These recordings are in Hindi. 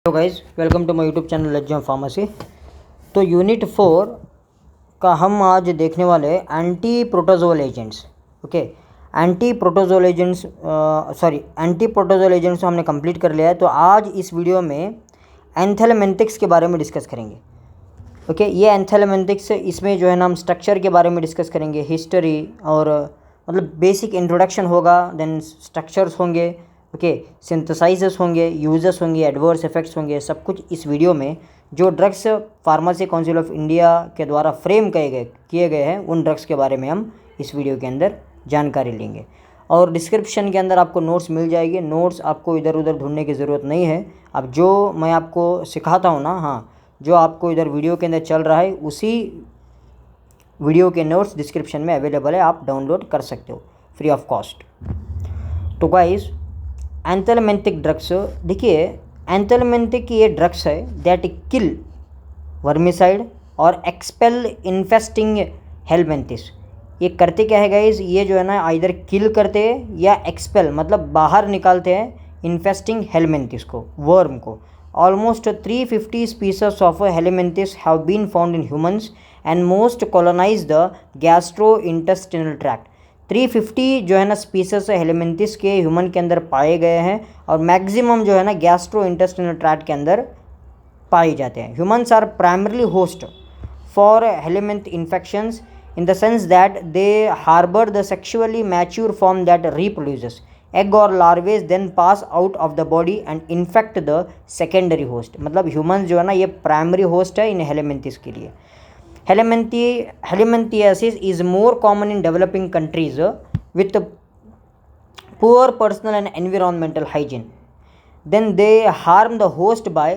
Hello guys, welcome to my YouTube channel legend pharmacy. तो यूनिट 4 का हम आज देखने वाले हैं antiprotozoal agents. Okay, antiprotozoal agents हमने कंप्लीट कर लिया है। तो आज इस वीडियो में एंथेलमेंटिक्स के बारे में डिस्कस करेंगे। ओके, ये एंथेलमेंटिक्स इसमें जो है ना हम स्ट्रक्चर के बारे में डिस्कस करेंगे, हिस्ट्री और मतलब बेसिक इंट्रोडक्शन होगा, देन स्ट्रक्चर्स होंगे, ओके, सिंथेसाइजेस होंगे, यूजेस होंगे, एडवर्स इफेक्ट्स होंगे, सब कुछ इस वीडियो में। जो drugs pharmacy council of India के द्वारा फ्रेम किए गए हैं उन ड्रग्स के बारे में हम इस वीडियो के अंदर जानकारी लेंगे। और डिस्क्रिप्शन के अंदर आपको नोट्स मिल जाएगी। नोट्स आपको इधर उधर ढूंढने की ज़रूरत नहीं है। अब जो मैं आपको सिखाता हूँ ना, हाँ, जो आपको इधर वीडियो के अंदर चल रहा है उसी वीडियो के नोट्स डिस्क्रिप्शन में अवेलेबल है, आप डाउनलोड कर सकते हो फ्री ऑफ कॉस्ट। तो गाइस, एंथेलमेंटिक ड्रग्स, देखिए एंथेलमेंटिक ये ड्रग्स है दैट किल वर्मिसाइड और एक्सपेल इन्फेस्टिंग हेलमेंथिस। ये करते क्या है गाइस, ये जो है ना आइदर किल करते हैं या एक्सपेल मतलब बाहर निकालते हैं इन्फेस्टिंग हेलमेंथिस को, वर्म को। Almost 350 species of helminths have been found in humans and most colonize the gastrointestinal tract. 350 जो है ना स्पीसीज हेलमेंथिस के ह्यूमन के अंदर पाए गए हैं और मैक्सिमम जो है ना गैस्ट्रो इंटेस्टिनल ट्रैक्ट के अंदर पाए जाते हैं। Humans are primarily host for helminth infections in the sense that they harbor the sexually mature form that reproduces. Egg or larvae then pass out of the body and infect the secondary host. मतलब humans जो है ना ये primary host है इन हेलमेंथिस के लिए। Helminthiasis is more common in developing countries with poor personal and environmental hygiene. Then they harm the host by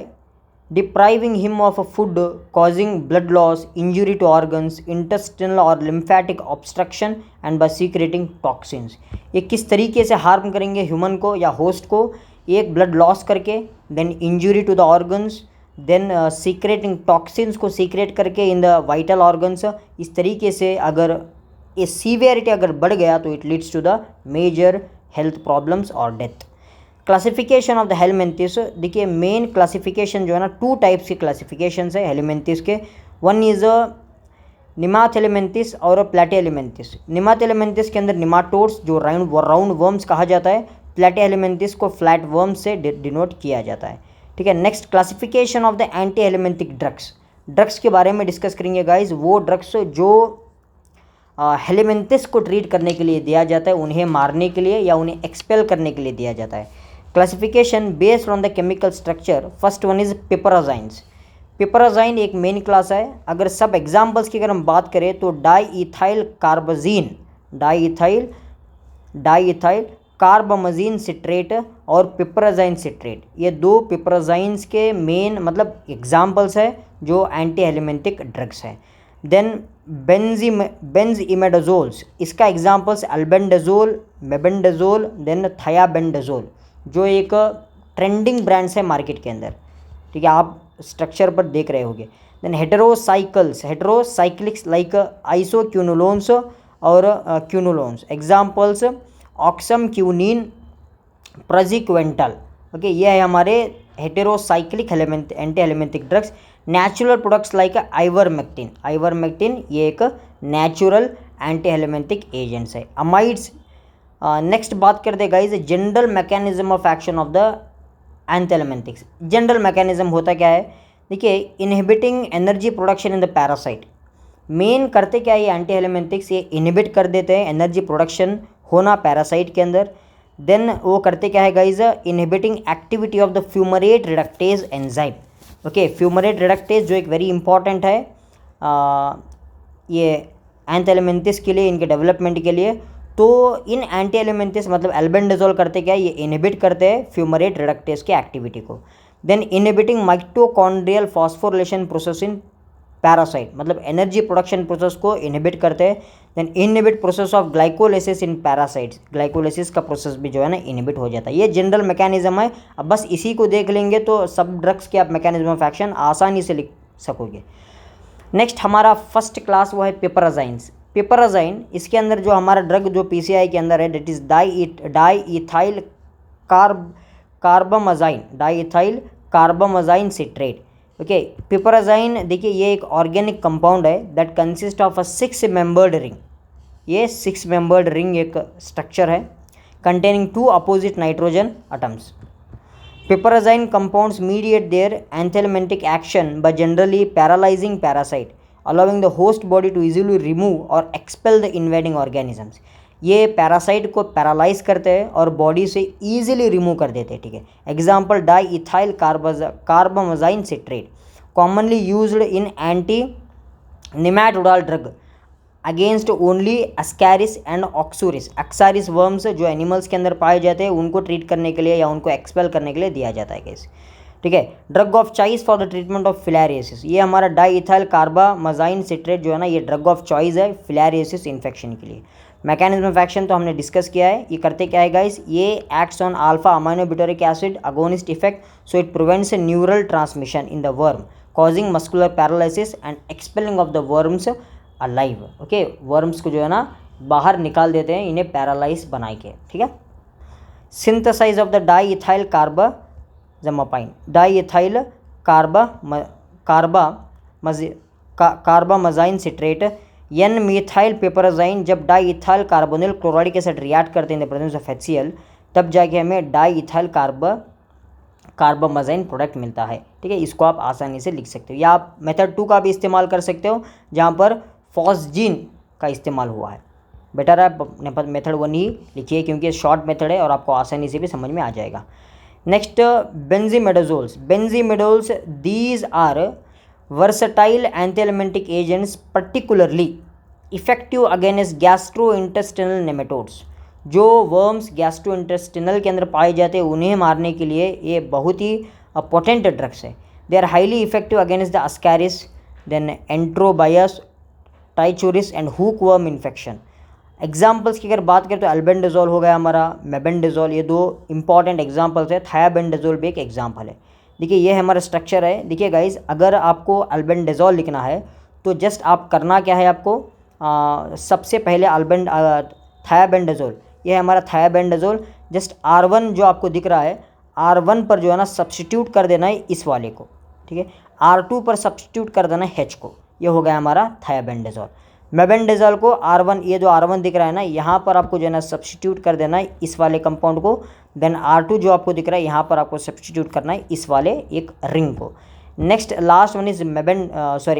depriving him of food, causing blood loss, injury to organs, intestinal or lymphatic obstruction and by secreting toxins. ये किस तरीके से हार्म करेंगे ह्यूमन को या होस्ट को? एक ब्लड लॉस करके, then injury to the organs, then secreting toxins को सीक्रेट करके इन द वाइटल ऑर्गन्स। इस तरीके से अगर ये सीवियरिटी अगर बढ़ गया तो it leads to the major health problems और death. Classification of the helminths, देखिए मेन क्लासिफिकेशन जो है ना 2 टाइप्स की क्लासिफिकेशन है हेलमेंथिस के। वन इज़ निमाथेलमेंथिस और प्लेटेहेलमेंथिस। निमाथेलमेंथिस के अंदर निमाटोड्स जो राउंड वर्म्स कहा जाता है, प्लेटेहेलमेंथिस को फ्लैट वर्म्स से डिनोट किया जाता है। ठीक है, next classification of the anti helminthic drugs. Drugs के बारे में डिस्कस करेंगे गाइज। वो ड्रग्स जो हेलमेंथिस को ट्रीट करने के लिए दिया जाता है, उन्हें मारने के लिए या उन्हें एक्सपेल करने के लिए दिया जाता है। Classification based on the chemical structure. First one is piperazines. Piperazine एक मेन क्लास है। अगर सब एग्जाम्पल्स की अगर हम बात करें तो डाईइथाइल कार्बाजीन, डाईइथाइल कार्बामजीन सिट्रेट और पिपराजाइन सिट्रेट, ये 2 पिपराजाइंस के मेन मतलब एग्जाम्पल्स है जो एंटी हेलमेंथिक ड्रग्स है। देन बेंजीमेडाजोल्स, इसका एग्जाम्पल्स अल्बेंडाजोल, मेबेंडाजोल, देन थायाबेंडाजोल, जो एक ट्रेंडिंग ब्रांड्स है मार्केट के अंदर। ठीक है, आप स्ट्रक्चर पर देख रहे होंगे। देन हेटेरोसाइक्लिक्स लाइक आइसोक्यूनोलोन्स और quinolones, examples oxamniquine, praziquantel. Okay, ये है हमारे heterocyclic anti helminthic drugs. Natural products like ivermectin, ये एक नेचुरल एंटी हेलमेंथिक एजेंट्स है। अमाइड्स। नेक्स्ट बात करते हैं guys general mechanism of action of the anthelmintics. General mechanism होता क्या है, देखिए inhibiting energy production in the parasite. Main करते क्या है ये एंटी हेलमेंथिक्स, ये इनहिबिट कर देते हैं एनर्जी प्रोडक्शन होना पैरासाइट के अंदर। देन वो करते क्या है guys, inhibiting activity of the fumarate reductase enzyme. Okay, fumarate reductase जो एक वेरी इंपॉर्टेंट है ये एंथेलमेंथिस के लिए, इनके डेवलपमेंट के लिए। तो इन एंटी हेलमेंथिस मतलब एल्बेंडाजोल करते क्या है, ये इनहिबिट करते हैं फ्यूमरेट रिडक्टेज की एक्टिविटी को। Then inhibiting mitochondrial phosphorylation process in parasite, मतलब एनर्जी प्रोडक्शन प्रोसेस को इनहिबिट करते हैं। Then inhibit process of glycolysis in parasites, glycolysis का प्रोसेस भी जो है ना इनहिबिट हो जाता है। ये जनरल मैकेनिज्म है। अब बस इसी को देख लेंगे तो सब ड्रग्स के आप मैकेनिज्म ऑफ एक्शन आसानी से लिख सकोगे। नेक्स्ट हमारा फर्स्ट क्लास वो है पिपराजाइन्स। पिपराजाइन, इसके अंदर जो हमारा ड्रग जो पीसीआई के अंदर है that is diethyl carbamazine, diethyl carbamazine citrate. Okay, piperazine देखिए ये एक ऑर्गेनिक कंपाउंड है that consist of a 6 membered ring. ये 6 मेंबर्ड रिंग एक स्ट्रक्चर है containing 2 opposite nitrogen atoms. Piperazine compounds mediate their anthelmintic action by generally paralyzing parasite, allowing the host body to easily remove or expel the invading organisms. ये पैरासाइट को पैरालाइज करते हैं और बॉडी से ईजिली रिमूव कर देते हैं। ठीक है, example di ethyl carbamazine citrate, commonly used in anti nematodal drug against only ascaris and oxyuris. Ascaris worms जो एनिमल्स के अंदर पाए जाते हैं उनको ट्रीट करने के लिए या उनको एक्सपेल करने के लिए दिया जाता है कैसे। ठीक है, drug of choice for the treatment of filariasis. ये हमारा डाईइथाइल कार्बामाज़ाइन सिट्रेट जो है ना, ये ड्रग ऑफ चॉइस है फिलारियोसिस इन्फेक्शन के लिए। मैकेनिज्म ऑफ एक्शन तो हमने डिस्कस किया है। ये करते क्या है गाइस, ये acts on alpha aminobutyric acid agonist effect, so it prevents neural transmission in the worm causing muscular paralysis and expelling of the worms alive. Okay, worms को जो है ना बाहर निकाल देते हैं इन्हें पैरालाइज बना के। ठीक है, synthesize of the diethyl carbamazine, diethyl carbamazine citrate, N methyl piperazine. जब डाईइथाइल कार्बोनिल क्लोराइड के साथ रिएक्ट करते हैं in the presence of HCl, तब जाके हमें डाईइथाइल कार्बामाज़ाइन प्रोडक्ट मिलता है। ठीक है, इसको आप आसानी से लिख सकते हो, या आप मेथड 2 का भी इस्तेमाल कर सकते हो जहाँ पर फॉस्जीन का इस्तेमाल हुआ है। बेटर है आप मेथड 1 ही लिखिए क्योंकि ये शॉर्ट मेथड है और आपको आसानी से भी समझ में आ जाएगा। Next, benzimidazoles. Benzimidazoles these are versatile anthelmintic agents particularly effective against gastrointestinal nematodes. जो वर्म्स गैस्ट्रोइंटेस्टिनल के अंदर पाए जाते हैं उन्हें मारने के लिए ये बहुत ही पोटेंट ड्रग्स है। They are highly effective against the ascaris, then enterobius, trichuris and hookworm infection. Examples की अगर बात करें तो अल्बेंडाजोल हो गया हमारा, मेबेंडाजोल, ये 2 इंपॉर्टेंट एग्जाम्पल्स है। थायाबेंडाजोल भी एक एग्जाम्पल है। देखिए ये हमारा स्ट्रक्चर है। देखिए गाइज, अगर आपको अल्बेंडाजोल लिखना है तो जस्ट आप करना क्या है, आपको सबसे पहले थायाबेंडाजोल, ये है हमारा थायाबेंडाजोल। जस्ट R1 जो आपको दिख रहा है, R1 पर जो है ना सब्सटीट्यूट कर देना है इस वाले को। ठीक है, R2 पर सब्सटीट्यूट कर देना है H को, ये हो गया हमारा थायाबेंडाजोल। मेबेंडाजोल को R1, ये जो R1 दिख रहा है ना, यहाँ पर आपको जो है ना सब्सटीट्यूट कर देना है इस वाले कंपाउंड को। देन R2 जो आपको दिख रहा है यहाँ पर आपको सब्सटीट्यूट करना है इस वाले एक रिंग को। Next last one is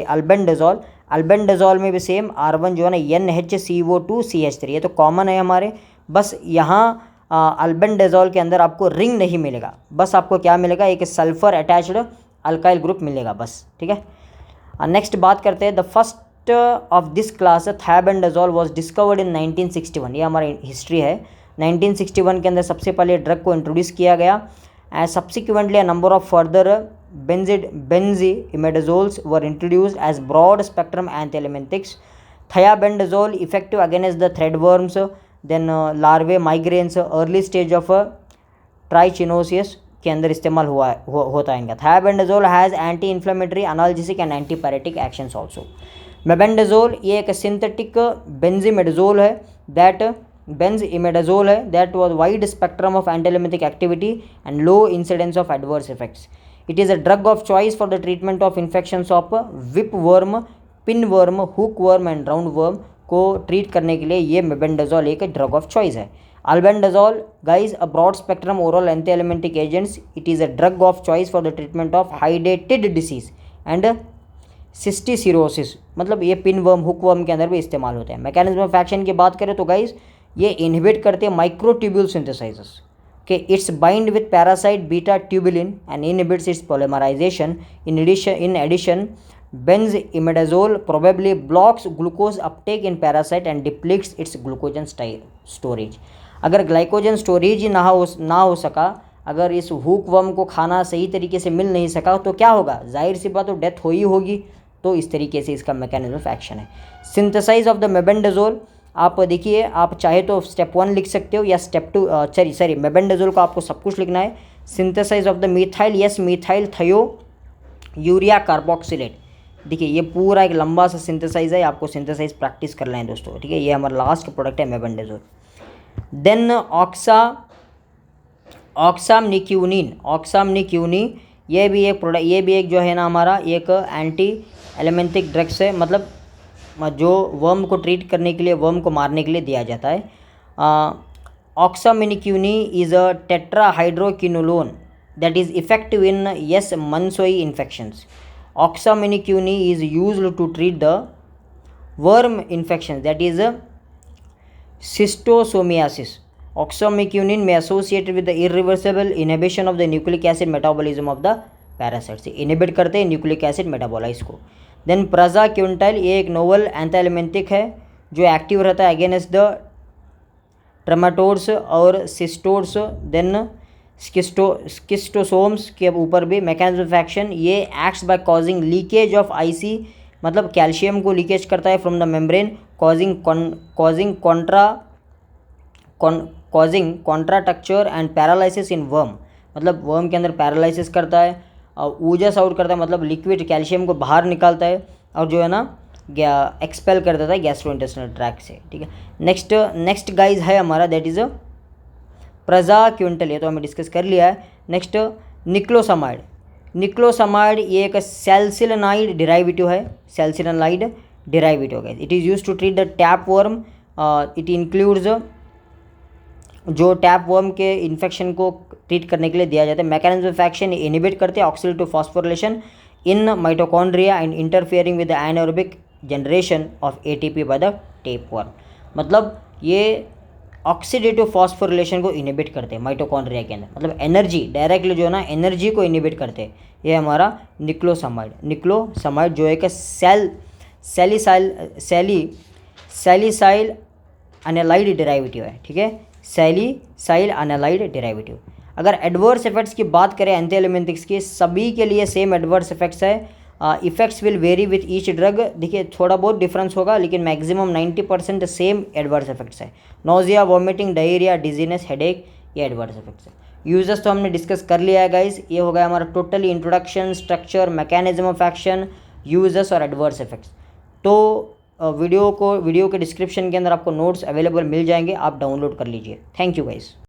albendazole. Albendazole में भी सेम R1 जो है ना NHCO2CH3, ये तो कॉमन है हमारे। बस यहाँ अल्बेंडाजोल के अंदर आपको रिंग नहीं मिलेगा, बस आपको क्या मिलेगा, एक सल्फर अटैच्ड अल्काइल ग्रुप मिलेगा बस। ठीक है, नेक्स्ट बात करते हैं। The first of this class thiabendazole was discovered in 1961। ये हमारी हिस्ट्री है। 1961 के अंदर सबसे पहले ड्रग को इंट्रोड्यूस किया गया। And subsequently a number of further benzimidazoles were introduced as broad spectrum anthelmintics. Thiabendazole effective against the threadworms, then larvae, migrans, early stage of trichinosis के अंदर इस्तेमाल होता है इनका। Thiabendazole has anti inflammatory, analgesic and antipyretic actions also. Mebendazole ये एक सिंथेटिक बेंजीमेडाजोल है that was wide spectrum of anthelmintic activity and low incidence of adverse effects. It is a drug of choice for the treatment of infections of whip worm, pin worm, hook worm and round worm को ट्रीट करने के लिए ये मेबेंडाजोल एक ड्रग ऑफ चॉइस है। Albendazole, guys, a broad spectrum oral anthelmintic agents. It is a drug of choice for the treatment of hydatid disease and सिस्टिसिरोसिस। मतलब ये पिन वर्म, हुक वर्म के अंदर भी इस्तेमाल होते हैं। मैकेनिज्म ऑफ एक्शन की बात करें तो गाइस ये इनहिबिट करते हैं माइक्रोट्यूब्यूल सिंथेसाइजेस के। Its bind with parasite beta tubulin and inhibits its polymerization. In addition benzimidazole probably blocks glucose uptake in parasite and depletes its glucogen storage। अगर ग्लाइकोजन स्टोरेज ही ना हो सका, अगर इस हुक वर्म को खाना सही तरीके से मिल नहीं सका तो क्या होगा, जाहिर सी बात तो डेथ हो ही होगी। तो इस तरीके से इसका मैकेनिज्म ऑफ एक्शन है। सिंथेसाइज ऑफ द मेबेंडाजोल, आप देखिए, आप चाहे तो स्टेप 1 लिख सकते हो या स्टेप 2 मेबेंडाजोल को आपको सब कुछ लिखना है। सिंथेसाइज ऑफ द मीथाइल थयो यूरिया कार्बोक्सिलेट। देखिए ये पूरा एक लंबा सा सिंथेसाइज है, आपको सिंथेसाइज प्रैक्टिस करना है दोस्तों। ठीक है, ये हमारा लास्ट प्रोडक्ट है मेबेंडाजोल। देन ऑक्सामनिक्यूनिन ये भी एक जो है ना हमारा एक एंटी एलिमेंटिक ड्रग्स है, मतलब जो वर्म को ट्रीट करने के लिए, वर्म को मारने के लिए दिया जाता है। Oxamniquine is a tetrahydroquinolone that is effective in S mansoni infections. Oxamniquine is used to treat the worm infection that is schistosomiasis. Oxomycinin may associated with the irreversible inhibition of the nucleic acid metabolism of the parasites. Inhibit करते हैं न्यूक्लिक एसिड मेटाबोलाइज को। देन प्रजाक्विंटाइल, ये एक नोवल एंथाइलेमेंटिक है जो एक्टिव रहता है अगेंस्ट द ट्रेमाटोड्स और सिस्टोड्स। देन स्किस्टोसोम्स के ऊपर भी मैकेनिज्म ऑफ एक्शन, ये acts by causing leakage of IC, मतलब कैल्शियम को लीकेज करता है from the membrane, causing contracture and paralysis in worm, मतलब वर्म के अंदर पैरालिसिस करता है और ऊजस आउट करता है, मतलब लिक्विड कैल्शियम को बाहर निकालता है और जो है ना एक्सपेल कर देता है गैस्ट्रोइंटेस्टिनल ट्रैक्ट से। ठीक है, नेक्स्ट गाइज है हमारा दैट इज़ प्रजाक्विंटाइल, ये तो हमें डिस्कस कर लिया है। नेक्स्ट निक्लोसामाइड, ये एक सैलिसिलानाइड डेरिवेटिव है, सैलिसिलानाइड डेरिवेटिव है। It is used to treat the tapeworm. It includes, जो टैप वर्म के इन्फेक्शन को ट्रीट करने के लिए दिया जाता है। मैकेनिज्म ऑफ एक्शन, इनिबिट करते हैं oxidative phosphorylation in mitochondria and interfering with the anaerobic generation of ATP by the tap worm, मतलब ये ऑक्सीडेटिव फॉस्फोरिलेशन को इनिबिट करते हैं माइटोकॉन्ड्रिया के अंदर, मतलब एनर्जी डायरेक्टली जो है ना एनर्जी को इनिबिट करते हैं। ये हमारा निक्लोसामाइड जो एक सैलिसाइल एनालाइड डेरिवेटिव है। ठीक है, सैलिसाइल एनालाइड डेरिवेटिव। अगर एडवर्स इफेक्ट्स की बात करें एंथैलेमेंटिक्स की, सभी के लिए सेम एडवर्स इफेक्ट्स है। Effects will very with each drug, देखिए थोड़ा बहुत डिफरेंस होगा लेकिन मैक्सिमम 90% सेम एडवर्स इफेक्ट्स है। Nausea, vomiting, diarrhoea, dizziness, headache, ये एडवर्स इफेक्ट्स है। यूजेस तो हमने डिस्कस कर लिया है गाइज। ये हो गया हमारा totally introduction, structure, mechanism of action, uses और एडवर्स इफेक्ट्स। तो वीडियो के डिस्क्रिप्शन के अंदर आपको नोट्स अवेलेबल मिल जाएंगे, आप डाउनलोड कर लीजिए। Thank you guys.